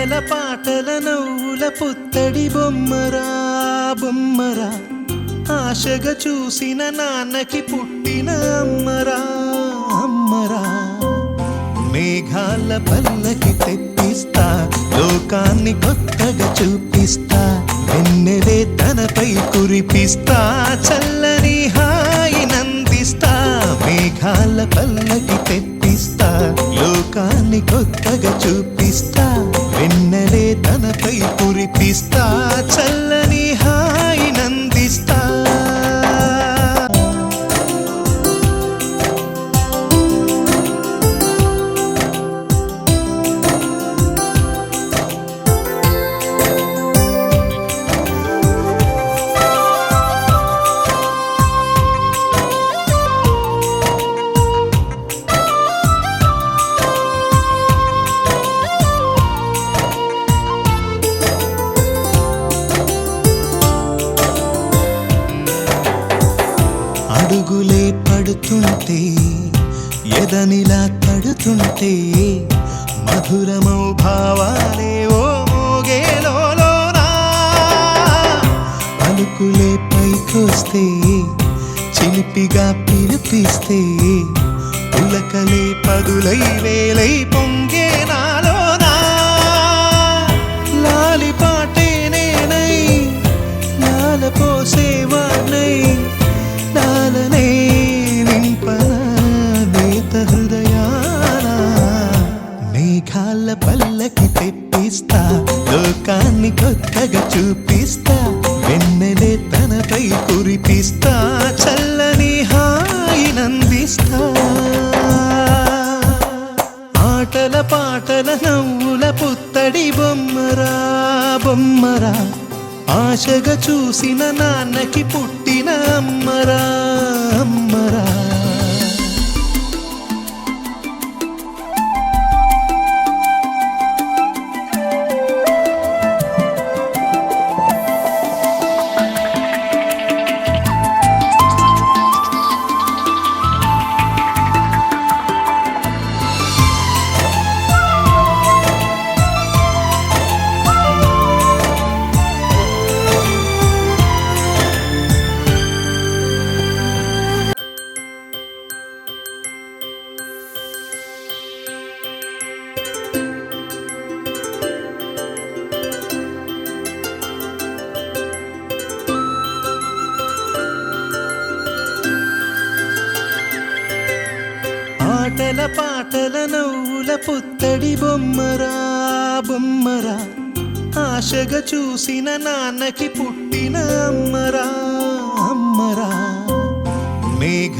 ఆటల పాటల నవ్వుల పుత్తడి బొమ్మరా బొమ్మరా, ఆశగా చూసిన నాన్నకి పుట్టిన అమ్మరా అమ్మరా. మేఘాల పల్లకి తెప్పిస్తా, లోకాన్ని కొత్తగా చూపిస్తా, వెన్నెలే తనపై కురిపిస్తా, చల్లని హాయి నందిస్తా. మేఘాల పల్లకి తెప్పిస్తా, లోకాన్ని కొత్తగా చూపిస్తా, వెన్నెలే తనపై కురిపిస్తా, చల్లని హాయి నందిస్తా. అడుగులే పడుతుంటే, ఎదనిలా తడుతుంటే, మధురమౌ భావాలే ఓ మోగేలోనా. పలుకులే పైకొస్తే, చిలిపిగా పిలిపిస్తే, పులకలే పదులై వేలై పొంగే నాలోనా. లాలి పాటే నేనై, లాల పోసేవాణ్ణై, నాలనే నింపనా నేత హృదయాన. మేఘాల పల్లకి తెప్పిస్తా, లోకాన్ని కొత్తగా చూపిస్తా, వెన్నెలే తనపై కురిపిస్తా, చల్లని హాయి నందిస్తా. ఆటల పాటల నవ్వుల పుత్తడి బొమ్మరా బొమ్మరా, ఆశగా చూసిన నాన్నకి పుట్టిన అమ్మరా అమ్మరా. ఆటల పాటల నవ్వుల పుత్తడి బొమ్మరా బొమ్మరా, ఆశగా చూసిన నాన్నకి పుట్టిన అమ్మరా అమ్మరా. మేఘ